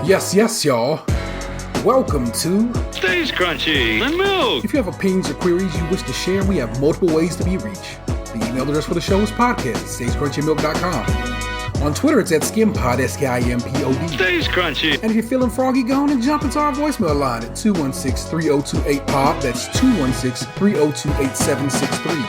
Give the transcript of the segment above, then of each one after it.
Yes, y'all. Welcome to Stays Crunchy and Milk. If you have opinions or queries you wish to share, we have multiple ways to be reached. The email address for the show is podcast@stayscrunchyandmilk.com. On Twitter, it's at SKiMpod, SKiMpod. Stays Crunchy. And if you're feeling froggy, go on and jump into our voicemail line at 216-3028-POD. That's 216-3028-7763.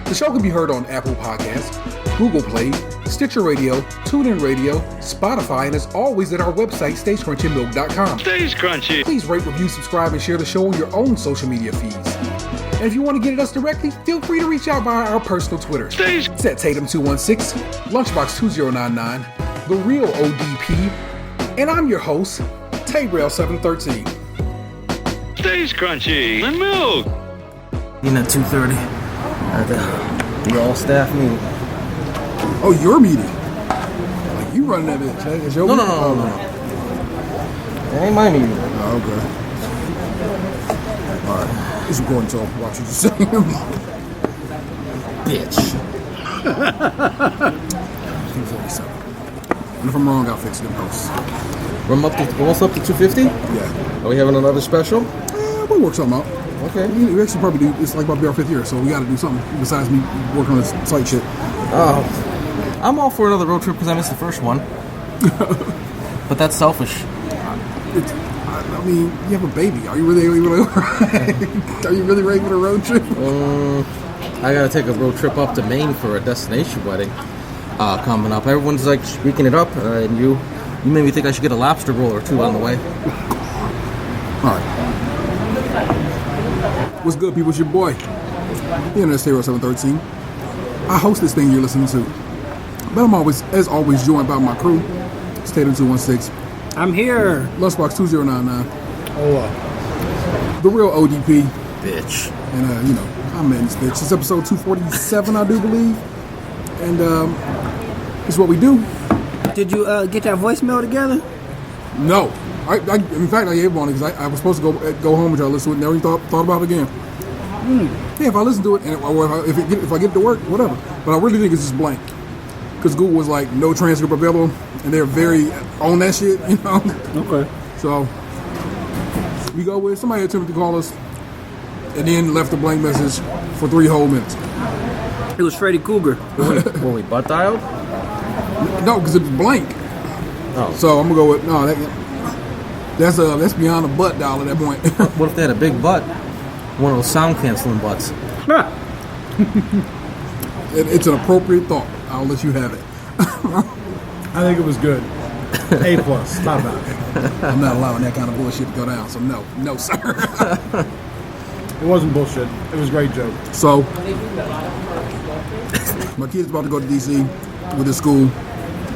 The show can be heard on Apple Podcasts, Google Play, Stitcher Radio, TuneIn Radio, Spotify, and as always at our website, stayscrunchyandmilk.com. Stays Crunchy. Please rate, review, subscribe, and share the show on your own social media feeds. And if you want to get at us directly, feel free to reach out via our personal Twitter. Stays. It's at Tatum216, Lunchbox 2099, The Real ODP, and I'm your host, Tabrail713. Stays Crunchy and Milk. Meeting at 2:30 at the all-staff meeting. Oh, your meeting? Like you running that bitch? It's your meeting? No. It ain't my meeting. Oh, okay. All right. It's important to watch you just say. Bitch. 247. And if I'm wrong, I'll fix it in post. We're up to 250? Yeah. Are we having another special? We'll work something out. Okay. We actually probably do. It's like about to be our 5th year, so we got to do something besides me working on this site shit. Oh. I'm all for another road trip because I missed the first one. But that's selfish. I mean, you have a baby. Are you really ready for a road trip? I gotta take a road trip up to Maine for a destination wedding coming up. Everyone's like speaking it up, and you made me think I should get a lobster roll or two on the way. All right. What's good, people? It's your boy, the Internet Stereo 713. I host this thing you're listening to, but I'm always, as always, joined by my crew. It's Tatum 216. I'm here. Lunchbox 2099. Oh, The Real ODP. Bitch. And, I'm in this bitch. It's episode 247, I do believe. And, this is what we do. did you get that voicemail together? No. In fact, I gave one because I was supposed to go home and try to listen to it and never even thought about it again. Yeah, if I listen to it, and if I get it to work, whatever. But I really think it's just blank. Because Google was like, no transcript available, and they're very on that shit, you know? Okay. So, we go with somebody attempted to call us, and then left a blank message for 3 whole minutes. It was Freddy Cougar. Were we butt dialed? No, because it was blank. Oh. So I'm gonna go with that's beyond a butt dial at that point. What if they had a big butt? One of those sound canceling butts. It's an appropriate thought. I'll let you have it. I think it was good. A+, top notch. I'm not allowing that kind of bullshit to go down. So no, sir. It wasn't bullshit. It was a great joke. So my kid's about to go to DC with his school.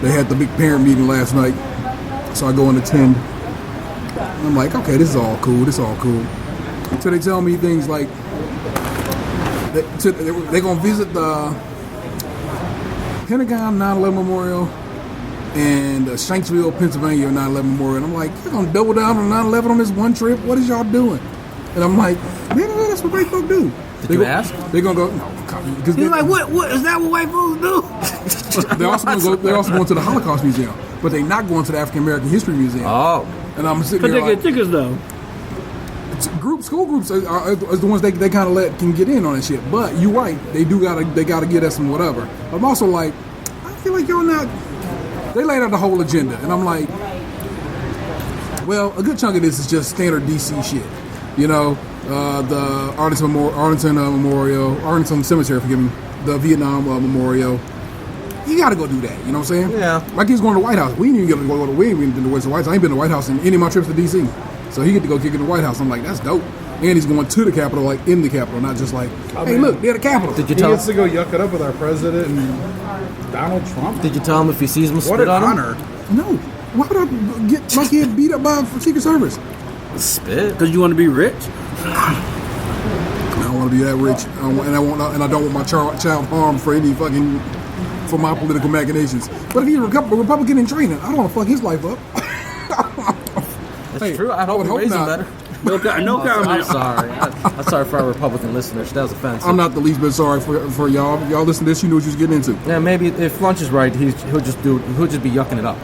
They had the big parent meeting last night, so I go and attend. I'm like, okay, this is all cool. So they tell me things like they're gonna visit the Pentagon 9/11 Memorial and Shanksville, Pennsylvania 9/11 Memorial. And I'm like, you're gonna double down on 9/11 on this one trip? What is y'all doing? And I'm like, man, that's what white folk do. Did you ask? They're gonna go. No, because He's like, what is that? What white folks do? they're also going to the Holocaust Museum, but they're not going to the African American History Museum. Oh. And I'm sitting But there they like, get tickets though. school groups are the ones they kind of can get in on that shit. But you're right, they gotta get us some whatever. But I'm also like, I feel like y'all not. They laid out the whole agenda, and I'm like, well, a good chunk of this is just standard DC shit. You know, the Arlington Memorial, Arlington Cemetery, forgive me, the Vietnam Memorial. You gotta go do that. You know what I'm saying? Yeah. My kid's going to the White House. We ain't even been to the White House. I ain't been to the White House in any of my trips to DC. So he get to go kick in the White House. I'm like, that's dope. And he's going to the Capitol, like in the Capitol, not just like, hey, look, they're the Capitol. Did you He tell gets to go yuck it up with our president and Donald Trump. Did you tell him if he sees him What spit an on him? honor. No. Why would I get my kid beat up by Secret Service? Spit? Because you want to be rich? I don't want to be that rich, and I don't want my child harmed for any fucking for my political machinations. But if he's a Republican in training, I don't want to fuck his life up. That's true. I hope he raised him better. No comment. I'm sorry. I'm sorry for our Republican listeners. That was offensive. I'm not the least bit sorry for y'all. Y'all listen to this, you knew what you was getting into. Yeah, maybe if Lunch is right, he'll just be yucking it up.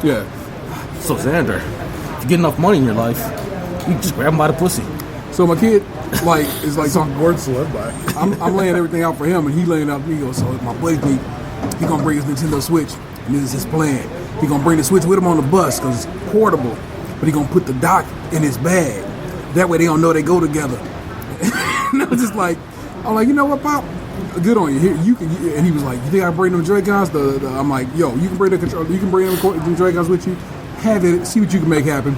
Yeah. So Xander, if you get enough money in your life, you just grab him by the pussy. So my kid, like, is like Some words to live by. I'm laying everything out for him, and he laying out for me. So my buddy, he gonna bring his Nintendo Switch, and this is his plan. He gonna bring the Switch with him on the bus because it's portable, but he gonna put the dock in his bag. That way they don't know they go together. And I'm just like, you know what, Pop? Good on you. Here, you can. And he was like, you think I bring them Joy-Cons? I'm like, yo, you can bring the controller. You can bring them Joy-Cons with you. Have it. See what you can make happen.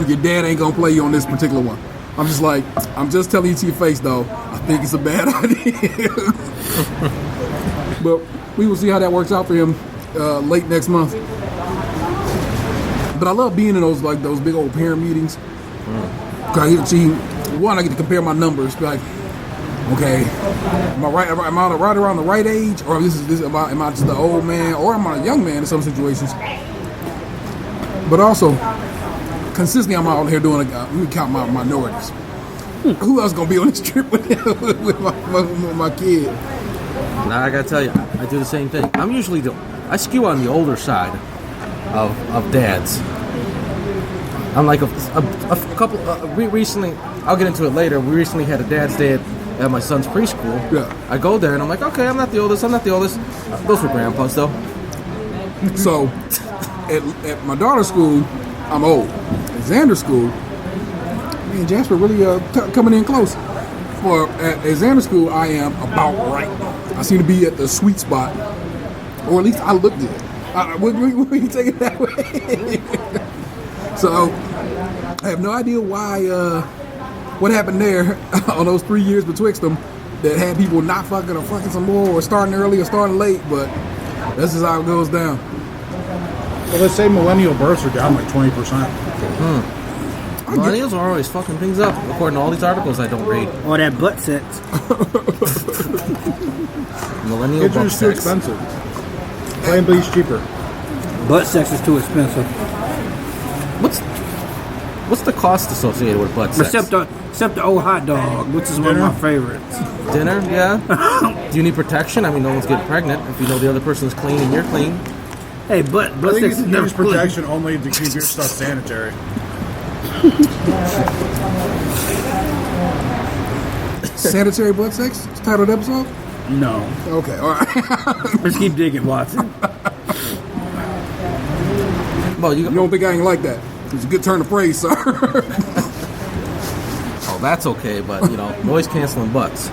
Your dad ain't gonna play you on this particular one. I'm just like, I'm just telling you to your face, though. I think it's a bad idea. But we will see how that works out for him late next month. But I love being in those big old parent meetings. One, I get to compare my numbers. Like, okay, am I right around the right age, or am I just the old man, or am I a young man in some situations? But also, consistently, I'm out here doing. Let me count my minorities. Who else gonna be on this trip with my kid? Now I gotta tell you, I do the same thing. I skew on the older side of dads. I'm like a couple. We recently, I'll get into it later. We recently had a dad's day at my son's preschool. Yeah. I go there and I'm like, okay, I'm not the oldest. Those were grandpas though. So, at my daughter's school, I'm old. At Xander's school, me and Jasper really coming in close. At Xander's school, I am about right. I seem to be at the sweet spot, or at least I look good. We can take it that way. So, I have no idea why, what happened there on those 3 years betwixt them that had people not fucking or fucking some more or starting early or starting late, but this is how it goes down. Well, let's say millennial births are down like 20%. Millennials are always fucking things up, according to all these articles I don't read. All that butt sex. Millennial Kids are butt just too sex. expensive. Plain bleach cheaper. Butt sex is too expensive. What's the cost associated with butt sex? Except the old hot dog, which is one of my favorites. Dinner, yeah. Do you need protection? I mean, no one's getting pregnant if you know the other person's clean and you're clean. Hey, butt I sex think is you never use protection only to keep your stuff sanitary. Sanitary butt sex? It's titled episode? No. Okay, all right. Let's keep digging, Watson. Well, You don't think I ain't like that? It's a good turn of phrase, sir. Oh, that's okay, but noise canceling butts.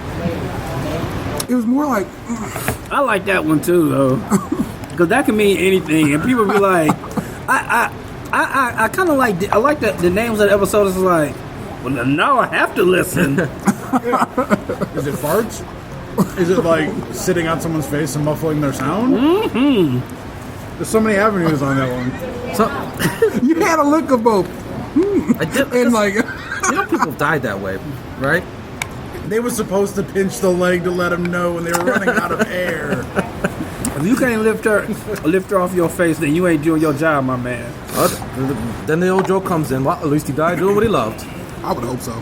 It was more like, I like that one too, though, because that can mean anything, and people be like, I kind of like the names of the episodes. Is like, well, now I have to listen. Is it farts? Is it like sitting on someone's face and muffling their sound? Mm-hmm. There's so many avenues on that one. So, you had a look of both. I did, And like, people died that way, right? They were supposed to pinch the leg to let them know when they were running out of air. If you can't lift her off your face, then you ain't doing your job, my man. Then the old joke comes in. Well, at least he died doing what he loved. I would hope so.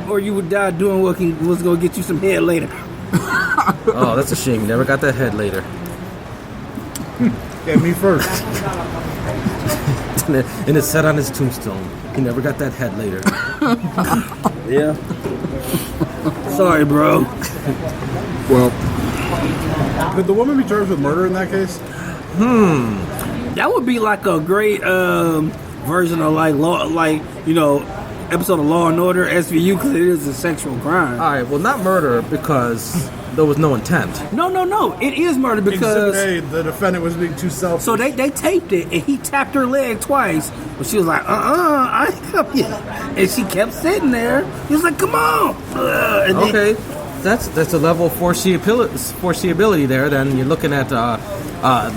Or you would die doing what was going to get you some head later. Oh, that's a shame. He never got that head later. Yeah, me first. And it said on his tombstone, he never got that head later. Yeah. Sorry, bro. Well, Could the woman be charged with murder in that case? That would be like a great version of episode of Law and Order SVU, because it is a sexual crime. All right, well, not murder because there was no intent. No. It is murder because... Exhibit A, the defendant was being too selfish. So they taped it, and he tapped her leg twice, but she was like, I ain't come yet. And she kept sitting there. He was like, come on. And Okay, that's a level of foreseeability there. Then you're looking at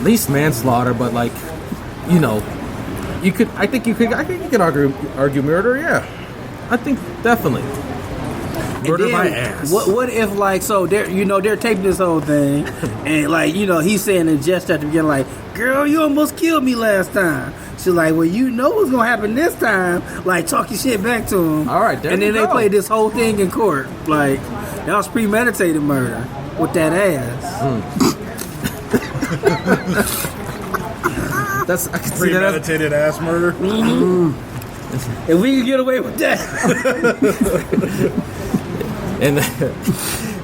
least manslaughter, but I think you can argue murder. Yeah, I think definitely. Murder by ass. What if they're taping this whole thing, and he's saying in jest at the beginning, like, girl, you almost killed me last time. She's like, well, you know what's gonna happen this time. Like, talk your shit back to him. All right, there and then you they go. played this whole thing in court. Like, that was premeditated murder with that ass. That's I can see that. As, Premeditated ass murder. If we can get away with that. and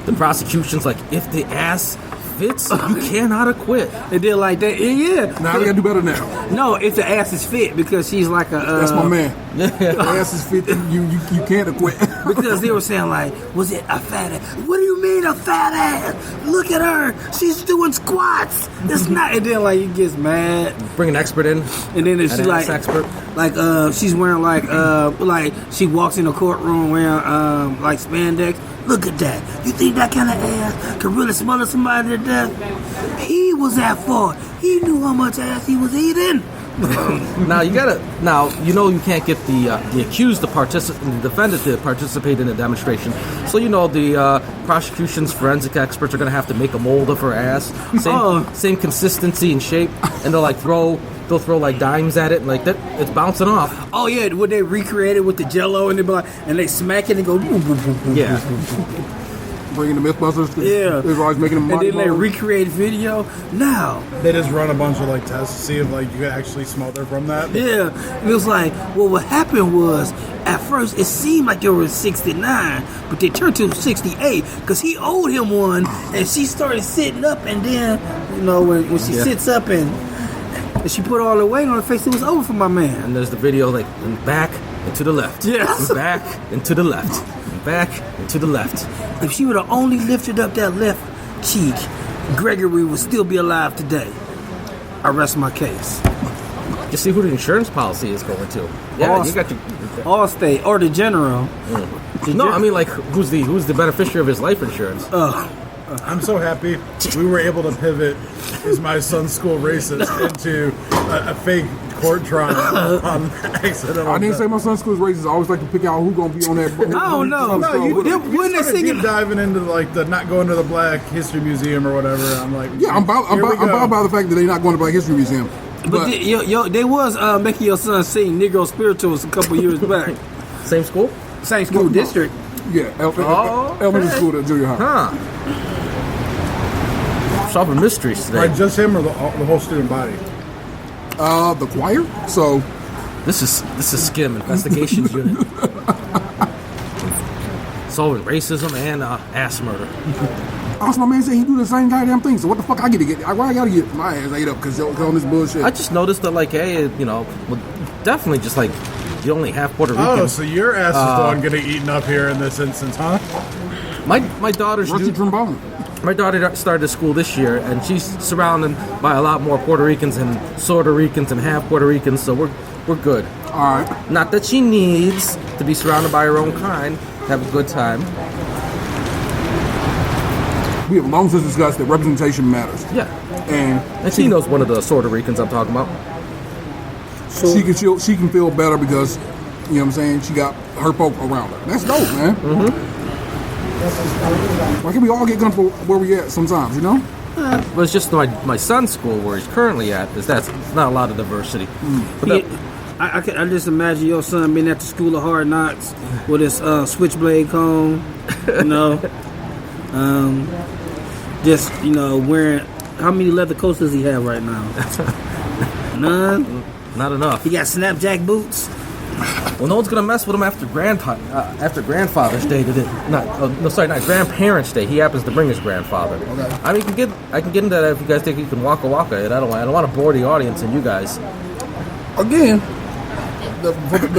the prosecution's like, if the ass fits, you cannot acquit. And then like that, yeah. Now we gotta do better now. No, if the ass is fit, because she's like a. That's my man. The ass is fit. You can't acquit. Because they were saying like, was it a fat ass? What do you mean a fat ass? Look at her. She's doing squats. It's not. And then like he gets mad. Bring an expert in. And then she's like, expert. like she's wearing like she walks in the courtroom wearing like spandex. Look at that. You think that kind of ass can really smother somebody to death? He was at fault. He knew how much ass he was eating. Now you can't get the accused to participate, the defendant to participate in a demonstration. So the prosecution's forensic experts are going to have to make a mold of her ass, same consistency and shape, and they'll throw like dimes at it and like that. It's bouncing off. Oh yeah, would they recreate it with the Jello and they be like, and they smack it and go boom, boom, boom, boom, Yeah. boom, boom, boom. Bringing the Mythbusters. Yeah. They're always making them. And then they recreate video. Now They just run a bunch of like tests to see if like you could actually smother from that. yeah, it was like, well, what happened was at first it seemed like they were 69, but they turned to 68 because he owed him one, and she started sitting up, and then when she sits up and she put all the weight on her face, it was over for my man. And there's the video like back and to the left. Yes. And back and to the left. And back and to the left. If she would have only lifted up that left cheek, Gregory would still be alive today. I rest my case. You see who the insurance policy is going to. Yeah, you got your. Allstate or the General. No, I mean like who's the beneficiary of his life insurance? I'm so happy we were able to pivot is my son's school racist into a fake court trial on accidental. I didn't say my son's school is racist. I always like to pick out who's gonna be on that. I don't know. No, you When they started singing- deep diving into like the not going to the Black History Museum or whatever. I'm like, Yeah, I'm about the fact that they're not going to Black History Museum. But they was making your son sing Negro Spirituals a couple years back. Same school? Same school district. Yeah, elementary school to junior high. Huh. Solving mysteries today. right, just him or the whole student body. The choir. So This is SKiM Investigations Unit. Solving racism and ass murder. also my man said he do the same goddamn thing. So what the fuck I get to get? Why I gotta get my ass ate up because on this bullshit? I just noticed that like, hey, well, definitely just like you only have Puerto Rican. Oh, so your ass is the one getting eaten up here in this instance, huh? My daughter's Rusty trombone. My daughter started school this year, and she's surrounded by a lot more Puerto Ricans and Sorta Ricans and half Puerto Ricans, so we're good. All right. Not that she needs to be surrounded by her own kind, have a good time. We have long since discussed that representation matters. Yeah. And she knows one of the Sorta Ricans I'm talking about. she can feel better because, you know what I'm saying, she got her folk around her. That's dope, man. Mm-hmm. Why can't we all get comfortable where we at sometimes, you know? But it's just my son's school where he's currently at, is that's not a lot of diversity. But I just imagine your son being at the School of Hard Knocks with his switchblade comb, just wearing. How many leather coats does he have right now? None. not enough. He got snapjack boots. Well, no one's gonna mess with him after Grandfather's Day. Not Grandparents' Day. He happens to bring his grandfather. Okay. I mean, I can get into that if you guys think you can waka it. I don't want to bore the audience and you guys. Again, the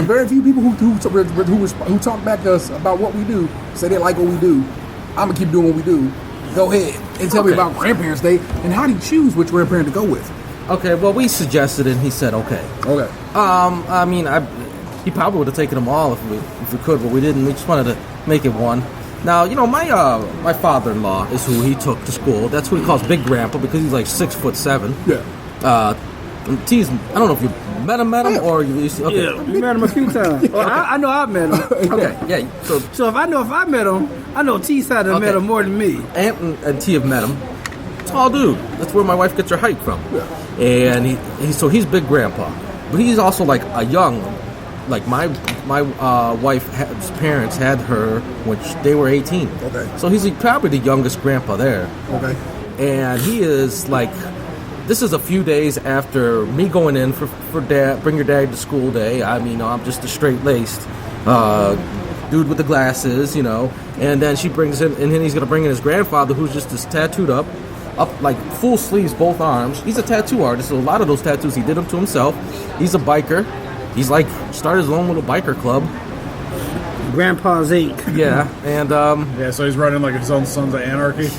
very few people who talk back to us about what we do, say they like what we do. I'm gonna keep doing what we do. Go ahead and tell me about Grandparents' Day and how do you choose which grandparent to go with? Okay, well, we suggested it, and he said okay. Okay. I mean, he probably would have taken them all if we could, but we didn't. We just wanted to make it one. Now, my father-in-law is who he took to school. That's who he calls Big Grandpa because he's like 6'7". Yeah. And T's, I don't know if you met him or you used to. Okay. Yeah, we met him a few times. I know I've met him. Okay, yeah. So if I met him, I know T's had to met him more than me. Aunt and T have met him. Tall dude. That's where my wife gets her height from. Yeah. And he's Big Grandpa, but he's also like a young, like my wife's parents had her when they were 18. Okay. So he's probably the youngest grandpa there. Okay. And he is like this is a few days after me going in for dad, bring your dad to school day. I mean, I'm just a straight-laced dude with the glasses, and then she brings in, and then he's gonna bring in his grandfather, who's just this tattooed up like full sleeves, both arms. He's a tattoo artist, so a lot of those tattoos he did them to himself. He's a biker. He's like started his own little biker club. Grandpa's Inc. Yeah, and Yeah, so he's running like his own Sons of Anarchy.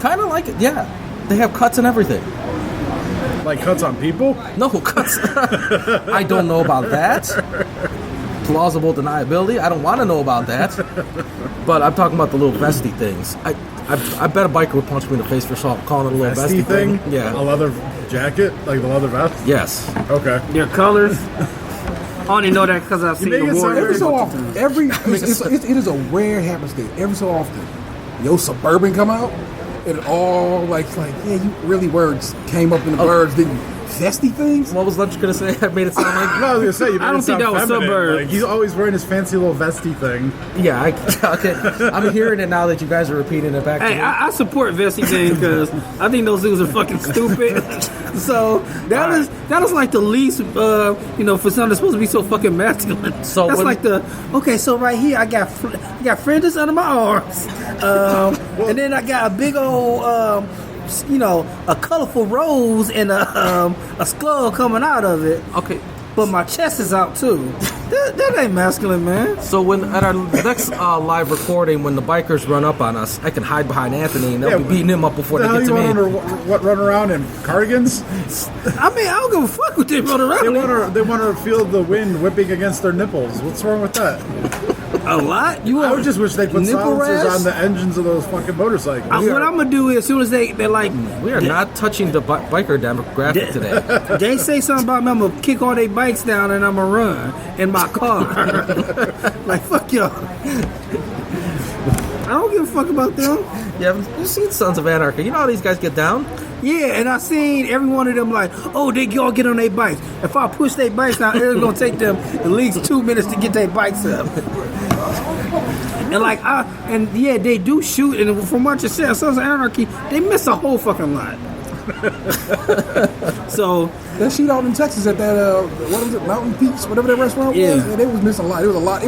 kind of like it. Yeah, they have cuts and everything. Like cuts on people? No cuts. I don't know about that. Plausible deniability. I don't want to know about that. But I'm talking about the little vesty things. I bet a biker would punch me in the face for calling it a little vesty thing. Yeah. A leather jacket? Like the leather vest? Yes. Okay. Their colors. I only know that because I've seen make the it sound war. Every so often, it is a rare happenstance. Every so often, your Suburban come out, and all like yeah, you really words came up in the words, didn't you? Vesty things. What was Lunch gonna say? I made it sound like. No, I was gonna say you made I don't it sound think that was feminine. suburbs. Like, he's always wearing his fancy little vesty thing. Yeah, okay. I'm hearing it now that you guys are repeating it back to Hey, me. I support Vesty thing because I think those dudes are fucking stupid. So that is like the least, for something that's supposed to be so fucking masculine. So that's when- like so right here I got fringes under my arms, and then I got a big old, a colorful rose and a skull coming out of it. Okay. But my chest is out too. That ain't masculine, man. So when at our next live recording, when the bikers run up on us, I can hide behind Anthony and they'll be beating him up before the they hell get you to me. run around in cardigans? I mean, I don't give a fuck what they run around. They want to feel the wind whipping against their nipples. What's wrong with that? A lot. I would just wish they put nipple silencers rash? on the engines of those fucking motorcycles. What I'm gonna do is, as soon as they're like, We are not touching the biker demographic today. they say something about me, I'm gonna kick all their bikes down and I'm gonna run in my car. Like, fuck y'all. I don't give a fuck about them. Yeah, you've seen Sons of Anarchy. You know how these guys get down? Yeah, and I seen every one of them like, oh, they all get on their bikes. If I push their bikes down, it's gonna take them at least 2 minutes to get their bikes up. And they do shoot, and from what you said, Sons of Anarchy, they miss a whole fucking lot. So That shootout in Texas at that what was it, Mountain Peaks, whatever that restaurant was. Yeah. Yeah, they was missing a lot. It was a lot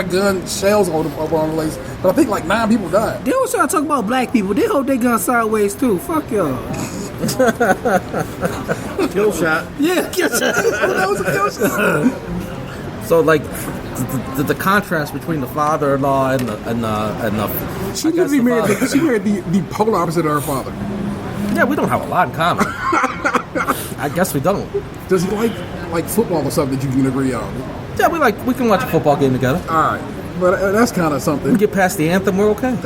of gun shells on the place. But I think like 9 people died. they was trying to talk about black people. They hold their guns sideways too. Fuck y'all. Kill shot. Yeah, That was a kill shot. So like the contrast between the father-in-law and the She I guess literally the married, father- she married the polar opposite of her father. Yeah, we don't have a lot in common. I guess we don't. Does he like football or something that you can agree on? Yeah, we can watch a football game together. All right, but that's kind of something. We get past the anthem, we're okay.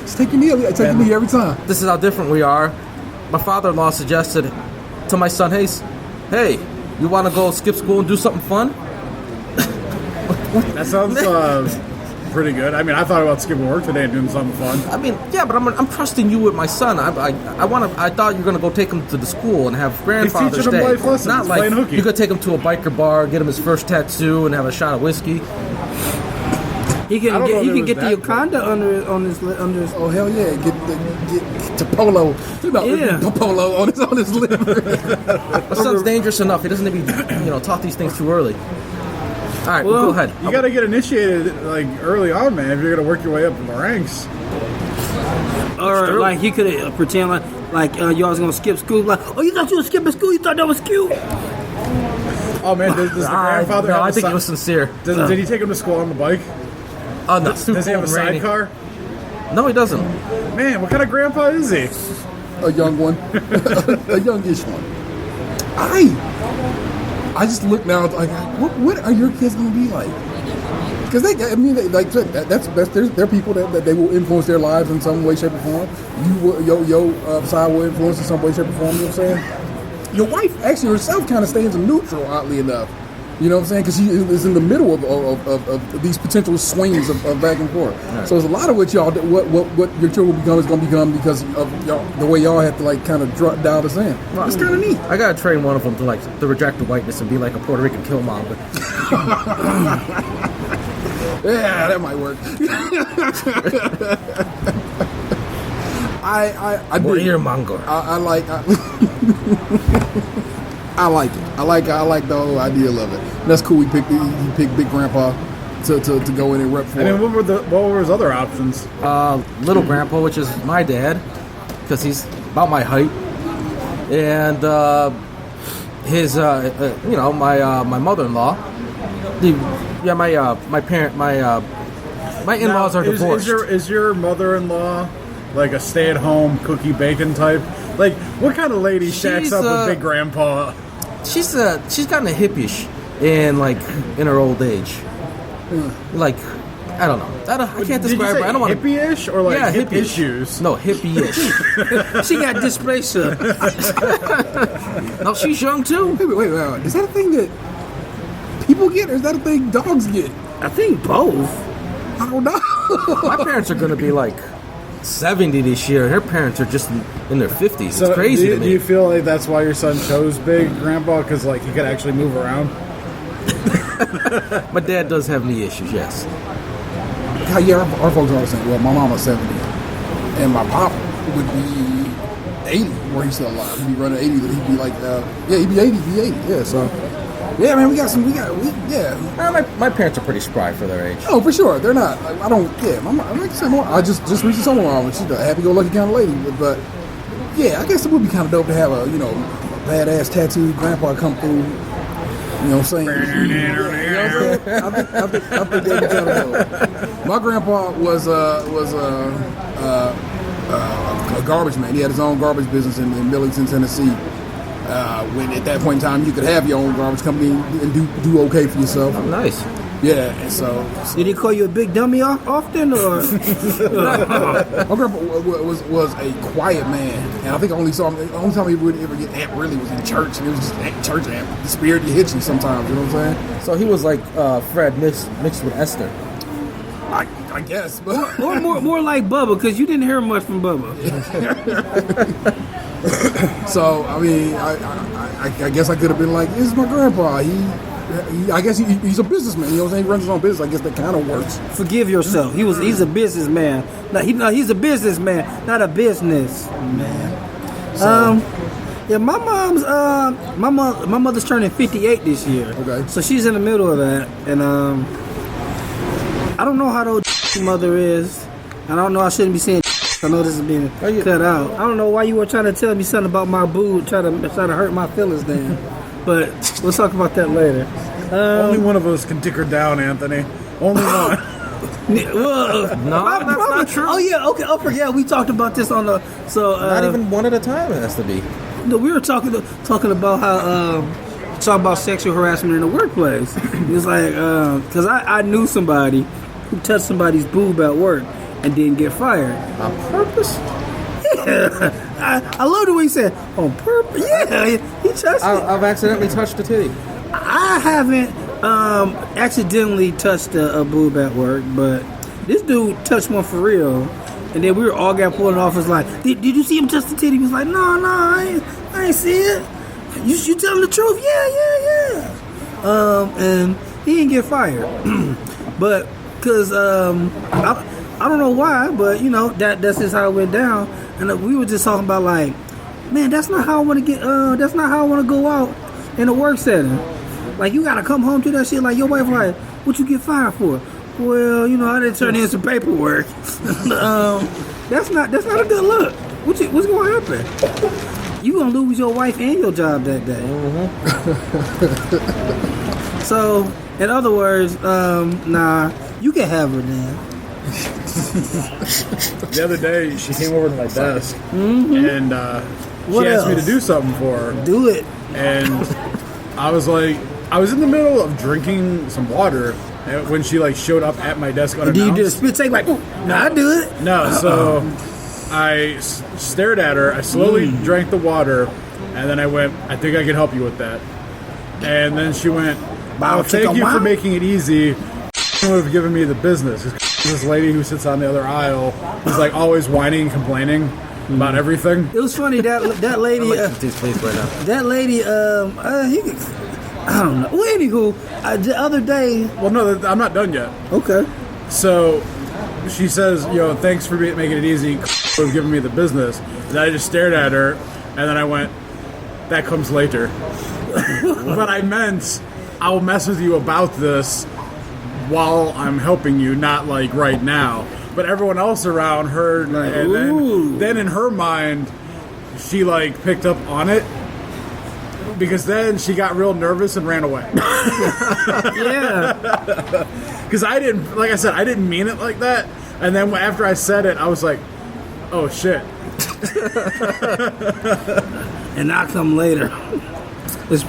Just take your knee every time. This is how different we are. My father-in-law suggested to my son, hey, you want to go skip school and do something fun? That sounds pretty good. I mean, I thought about skipping work today and doing something fun. I mean, yeah, but I'm trusting you with my son. I thought you were gonna go take him to the school and have grandfather's teaching him day. life lessons. Not He's like playing hooky. you could take him to a biker bar, get him his first tattoo, and have a shot of whiskey. he I can don't know get if he it can was get the that Wakanda under his. Oh hell yeah! Get to polo. Yeah. Polo on his liver. My son's dangerous enough. He doesn't need to be taught these things too early. All right, Well, go ahead. You got to get initiated like early on, man. If you're gonna work your way up in the ranks. Or like he could pretend like y'all was gonna skip school. Like, oh, you thought you were skipping school? You thought that was cute? Oh man, does the grandfather? No, have I a think si- it was sincere. Did he take him to school on the bike? Oh, no, it's too Does he have a cold and rainy. sidecar? No, he doesn't. Man, what kind of grandpa is he? A young one, a youngish one. I just look now like, what are your kids gonna be like? Because they're people that they will influence their lives in some way, shape, or form. Your side will influence in some way, shape, or form. You know what I'm saying? Your wife actually herself kind of stays in neutral, oddly enough. You know what I'm saying? Because she is in the middle of these potential swings of back and forth. Right. So there's a lot of what your children will become is going to become because of the way y'all have to like kind of dial this in. It's kind of neat. I gotta train one of them to reject the whiteness and be like a Puerto Rican killmonger. Yeah, that might work. I We're dig it. earmonger. I like I like it. I like the whole idea of it. That's cool. He picked Big Grandpa to go in and rep for. I mean, what were his other options? Little Grandpa, which is my dad, because he's about my height, and his my mother-in-law. My in-laws are divorced. Is your mother-in-law like a stay-at-home cookie bacon type? Like, what kind of lady shacks up with Big Grandpa? She's gotten a hippie-ish in her old age. Like, I don't know. I can't describe her. I don't want to. Hippie-ish or like hip hippie-ish. issues? No, hippie-ish. She got dysplasia. No, she's young too. Wait. Is that a thing that people get, or is that a thing dogs get? I think both. I don't know. My parents are going to be like 70 this year. Her parents are just in their 50s. So it's crazy to do me. you feel like that's why your son chose Big Grandpa? Because like he could actually move around? My dad does have knee issues, yes. Yeah, our folks are always saying, well, my mom was 70, and my pop would be 80, where he's still alive. He'd be running 80, he'd be like, he'd be 80, yeah, so, yeah, man, My parents are pretty spry for their age. oh, for sure, they're not, I don't, yeah, my mom, like I said, I just recently saw my mom, and she's a happy-go-lucky kind of lady, but, yeah, I guess it would be kind of dope to have a badass tattooed grandpa come through. You know what I'm saying? I think that'd be kind of dope. My grandpa was a garbage man. He had his own garbage business in Millington, Tennessee. When at that point in time you could have your own garbage company and do okay for yourself. Oh, nice. Yeah, and so Did he call you a big dummy often, or? my grandpa was a quiet man, and I think I only saw him. The only time he would ever get amped really was in church, and it was just church amp. The spirit hits you sometimes. You know what I'm saying? So he was like Fred mixed with Esther. I guess, but Or more like Bubba, because you didn't hear much from Bubba. so I mean, I guess I could have been like, "This is my grandpa. I guess he's a businessman. You know what I'm saying? He runs his own business. I guess that kind of works." Forgive yourself. He's a businessman. He's a businessman, not a business man. Yeah, my mom's my mother's turning 58 this year. Okay. So she's in the middle of that, and I don't know how old mother is. I don't know. I shouldn't be saying. I know this is being cut out. I don't know why you were trying to tell me something about my boo, try to hurt my feelings then. But we'll talk about that later. Only one of us can tick her down, Anthony. Only one. No, that's not true. Oh yeah, okay. Oh, yeah, we talked about this on the Not even one at a time. It has to be. No, we were talking about how talking about sexual harassment in the workplace. It was like because I knew somebody who touched somebody's boob at work and didn't get fired On purpose? Yeah, I love the way he said on purpose. Yeah, he touched it. I've accidentally touched a titty. I haven't accidentally touched a boob at work, but this dude touched one for real. And then we were all got pulled off. Was like, did you see him touch the titty? He was like, no, I ain't see it. You tell him the truth? Yeah. And he didn't get fired, but because I don't know why, but that's just how it went down. And we were just talking about like, man, that's not how I want to get. That's not how I want to go out in a work setting. Like you gotta come home to that shit. Like your wife, like, what you get fired for? Well, I didn't turn in some paperwork. That's not a good look. What's going to happen? You gonna lose your wife and your job that day. Mm-hmm. So, in other words, nah, you can have her then. The other day, she came over to my desk and What she asked me else? to do something for her. Do it. And I was like, I was in the middle of drinking some water when she like showed up at my desk unannounced. Do you do a spit take like? Nah, I do it. No, so I stared at her. I slowly drank the water, and then I went, I think I can help you with that. And then she went, Wow, thank you for making it easy. Would have given me the business. This lady who sits on the other aisle is like always whining and complaining about everything. It was funny that lady. I'd like to taste place right now. That lady. I don't know. Well, anywho, the other day. Well, no, I'm not done yet. Okay. So she says, thanks for making it easy. was giving me the business. And I just stared at her, and then I went, that comes later. But I meant, I'll mess with you about this while I'm helping you, not like right now. But everyone else around heard, Like, and ooh. then in her mind, she like picked up on it. Because then she got real nervous and ran away. Yeah. Because I didn't, like I said, I didn't mean it like that. And then after I said it, I was like, oh shit. And I come later. It's,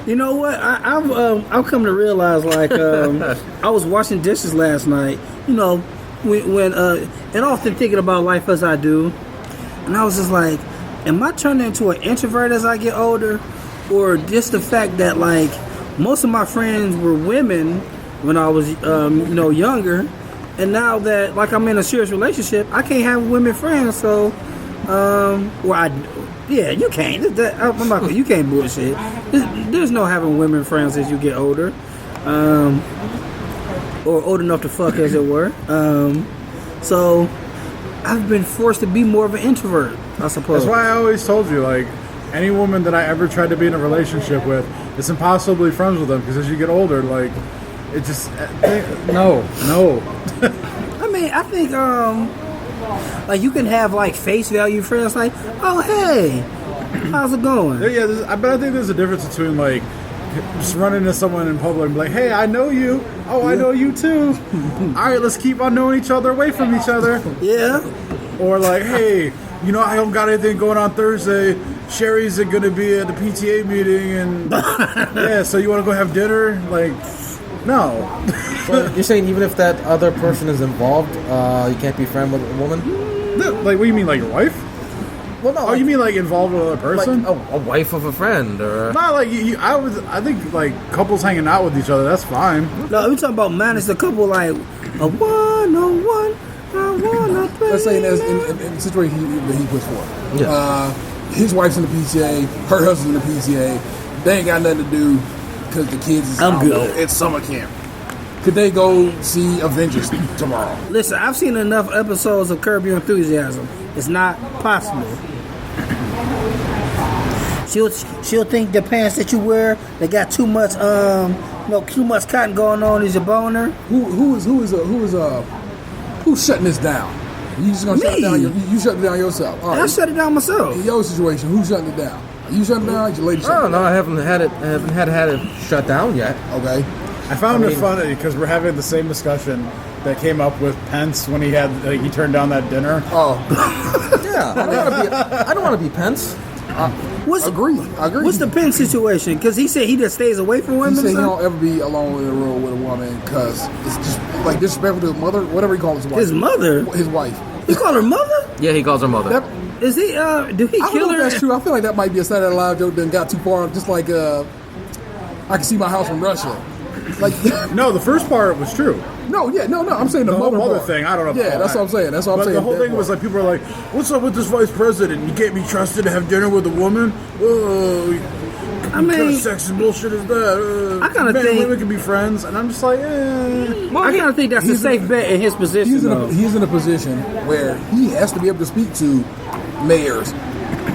you know what? I've come to realize, like, I was washing dishes last night. You know, when and often thinking about life as I do, and I was just like, am I turning into an introvert as I get older, or just the fact that like most of my friends were women when I was younger, and now that like I'm in a serious relationship, I can't have women friends. So, you can't. I'm not. You can't bullshit. There's no having women friends as you get older, or old enough to fuck, as it were. So, I've been forced to be more of an introvert, I suppose. That's why I always told you, like, any woman that I ever tried to be in a relationship with, it's impossible to be friends with them because as you get older, like, it just no. I mean, I think like you can have like face value friends, like, oh hey, how's it going? Yeah, but I think there's a difference between like just running into someone in public and be like, hey, I know you. Oh, I know you too. All right, let's keep on knowing each other away from each other. Yeah. Or like, hey, you know, I don't got anything going on Thursday. Sherry's going to be at the PTA meeting, and yeah, so you want to go have dinner? Like, no. So you're saying even if that other person is involved, you can't be friends with a woman? Like, what do you mean, like your wife? Well, no. Oh, you mean like involved with another person? Like a wife of a friend, or Not like I think like couples hanging out with each other. That's fine. No, we talking about manage a couple like a 1-on-1. Let's say in the situation that he puts forth. Yeah. His wife's in the PTA, her husband's in the PTA. They ain't got nothing to do because the kids is I'm good. It's summer camp. Could they go see Avengers tomorrow? Listen, I've seen enough episodes of Curb Your Enthusiasm. It's not possible. She'll think the pants that you wear they got too much too much cotton going on is your boner. Who's shutting this down? You just gonna shut it down? You shut it down yourself. All right. I shut it down myself. In your situation, who's shutting it down? Are you shutting it down? Or your lady shutting it down? no, I haven't had it shut down yet. Okay. I found it funny because we're having the same discussion that came up with Pence when he turned down that dinner. Oh, Yeah, I don't want to be Pence. agree. What's the Penn situation? Because he said he just stays away from He women. said he or something? don't ever be alone in a room with a woman because it's just like disrespectful to his mother, whatever he calls his wife. His mother? His wife. He called her mother? Yeah, he calls her mother. That, Is he? Do he I don't kill know her? if that's true. I feel like that might be a Saturday Night Live joke that got too far. Just like I can see my house from Russia. Like No, the first part was true. no. I'm saying the The whole mother mother part. thing, I don't know. Yeah, that's what I'm saying. That's what I'm But saying. the whole that thing was part. like people are like, "What's up with this vice president? You can't be trusted to have dinner with a woman." Whoa, I what kind of mean, sexy bullshit is that? I kinda men and think- women can be friends, and I'm just like, I kind of think that's a he's safe bet in his position. though. he's in a position where he has to be able to speak to mayors,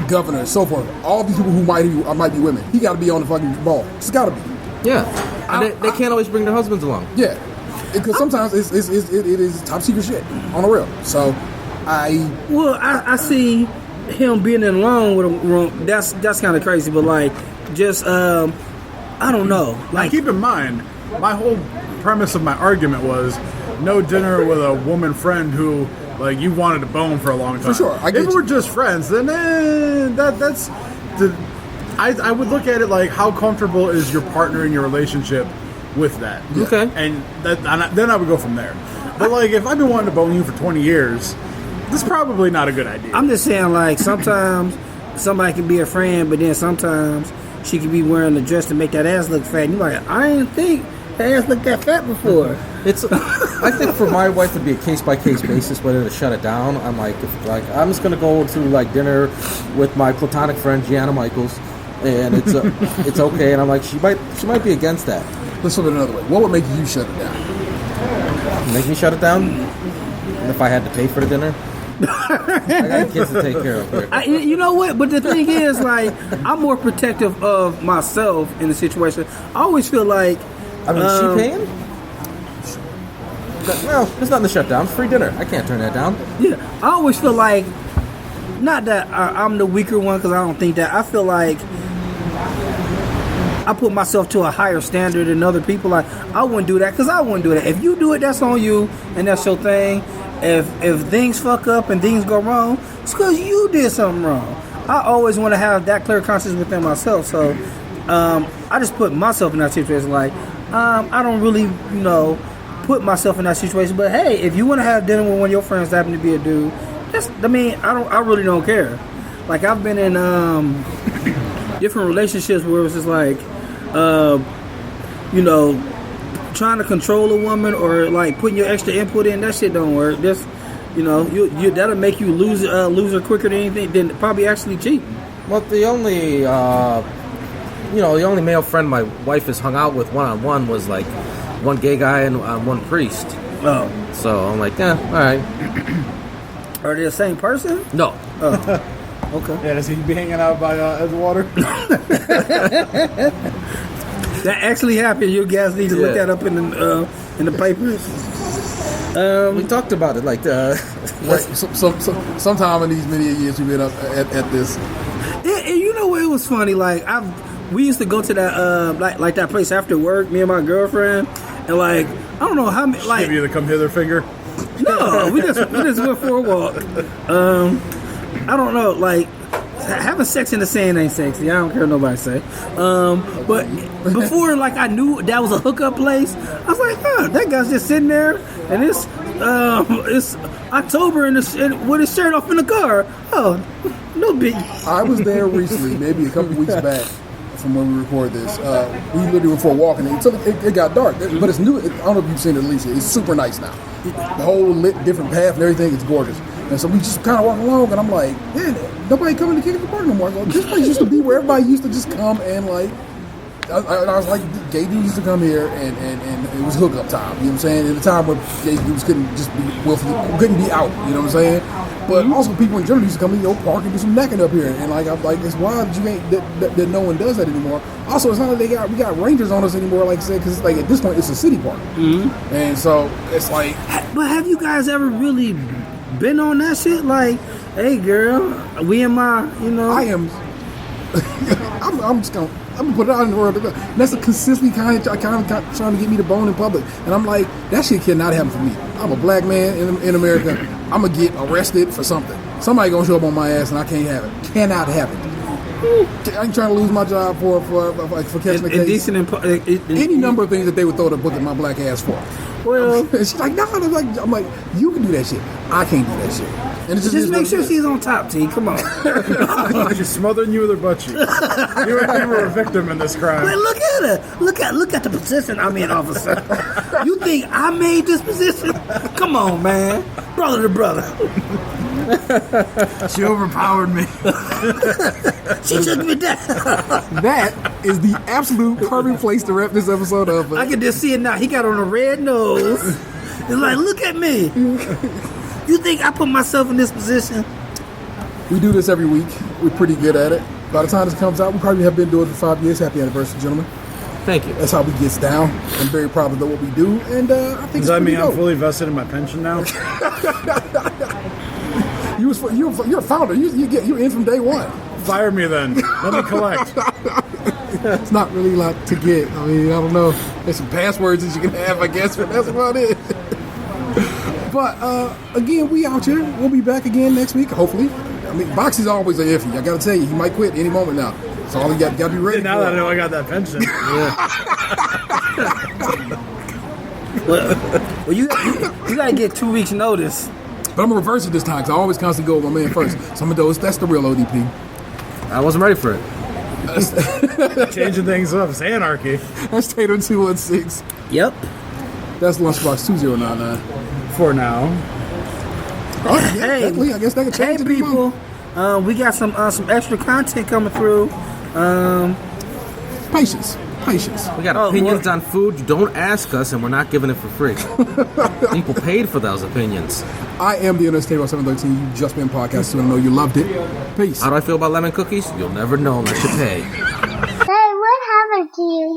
governors, so forth. All these people who might be women. He got to be on the fucking ball. It's got to be. Yeah, and they can't always bring their husbands along. Yeah, because sometimes it is top secret shit on the real. So Well, I see him being in alone with him. That's kind of crazy, but like, just I don't know. Now, Like, keep in mind, my whole premise of my argument was no dinner with a woman friend who, like, you wanted to bone for a long time. For sure, I get If you. we're just friends, then that's the. I would look at it like, how comfortable is your partner in your relationship with that? Okay. And then I would go from there. But like, if I've been wanting to bone you for 20 years, this is probably not a good idea. I'm just saying, like, sometimes somebody can be a friend, but then sometimes she could be wearing a dress to make that ass look fat. And you're like, I didn't think that ass looked that fat before. I think for my wife it'd be a case by case basis whether to shut it down. I'm like, I'm just gonna go to like dinner with my platonic friend Gianna Michaels, and it's okay. And I'm like, she might be against that. let's flip it another way. What would make you shut it down? Make me shut it down. if I had to pay for the dinner. I got kids to take care of here. You know what? But the thing is, like, I'm more protective of myself in the situation. I always feel like, I mean, is she paying? Well, there's nothing to shut down. It's free dinner. I can't turn that down. yeah, I always feel like, not that I'm the weaker one, because I don't think that. I feel like I put myself to a higher standard than other people. Like, I wouldn't do that because I wouldn't do that. If you do it, that's on you, and that's your thing. If things fuck up and things go wrong, it's because you did something wrong. I always want to have that clear conscience within myself. So I just put myself in that situation. Like, I don't really, put myself in that situation. But hey, if you want to have dinner with one of your friends that happen to be a dude, I really don't care. Like, I've been in different relationships where it's just like, trying to control a woman or like putting your extra input in, that shit don't work. Just that'll make you lose her quicker than anything than probably actually cheating. Well, the only male friend my wife has hung out with one-on-one was like one gay guy and one priest. Oh, so I'm like, yeah, all right. Are they the same person? No. Oh. Okay. Yeah, does he be hanging out by Edgewater? That actually happened. You guys need to look that up in the papers. We talked about it, like sometime in these many years we've been up at this. Yeah, and you know what? It was funny. Like, we used to go to that like that place after work. Me and my girlfriend, and like, I don't know how many. Like, Give you the come hither finger. No, we just went for a walk. I don't know, like, having sex in the sand ain't sexy. I don't care what nobody say. But before, like, I knew that was a hookup place, I was like, that guy's just sitting there, and it's October with his shirt off in the car. Oh, no big. I was there recently, maybe a couple weeks back from when we recorded this. We literally went for a walk, and it got dark. But it's new. I don't know if you've seen it, Alicia. It's super nice now. The whole lit different path and everything. It's gorgeous. And so we just kind of walk along, and I'm like, man, nobody coming to kick at the park no more. I go, this place used to be where everybody used to just come and like. I was like, gay dudes used to come here, and it was hookup time. You know what I'm saying? At the time where gay dudes couldn't just be couldn't be out. You know what I'm saying? But also people in general used to come in, park and do some necking up here, and like I'm like, it's wild that no one does that anymore. Also, it's not like we got rangers on us anymore, like I said, because like at this point it's a city park, and so it's like. But have you guys ever really been on that shit? Like, hey girl, we in my, I am. I'm just gonna. I'm gonna put it out in the world. That's a consistently kind of trying to get me to bone in public, and I'm like, that shit cannot happen for me. I'm a black man in America. I'm gonna get arrested for something. Somebody gonna show up on my ass, and I can't have it. Cannot have it. I ain't trying to lose my job for catching a case. Any number of things that they would throw the book at my black ass for. Well, she's like, no. I'm like, you can do that shit. I can't do that shit. And it's just make sure she's on top, T. Come on. She's smothering you with her butt cheek. You were a victim in this crime. Wait, look at her. Look at the position I'm in, officer. You think I made this position? Come on, man. Brother to brother. She overpowered me. She took me down. That is the absolute perfect place to wrap this episode up. I can just see it now. He got on a red nose. It's like, look at me. You think I put myself in this position? We do this every week. We're pretty good at it. By the time this comes out, we probably have been doing it for 5 years. Happy anniversary, gentlemen. Thank you. That's how we get down. I'm very proud of what we do, and I think. Does that mean I'm fully vested in my pension now? You're a founder. You're in from day one. Fire me then. Let me collect. It's not really a lot to get. I mean, I don't know. There's some passwords that you can have, I guess, but that's about it. But again, we out here. We'll be back again next week, hopefully. I mean, boxing's always an iffy. I gotta tell you, he might quit any moment now. So all you got to be ready. Now that I know I got that pension. Well, you gotta get 2 weeks notice. But I'm gonna reverse it this time because I always constantly go with my man first. Some of those, that's the real ODP. I wasn't ready for it. Changing things up. It's anarchy. That's Tatum 216. Yep. That's Lunchbox 2099. For now. Oh, yeah, definitely. I guess that could change. Hey, people. We got some extra content coming through. Patience. Patience. We got opinions on food. You don't ask us, and we're not giving it for free. People paid for those opinions. I am the Internet Table 713. You've just been podcasting, and I know you loved it. Peace. How do I feel about lemon cookies? You'll never know unless you pay. Hey, what happened to you?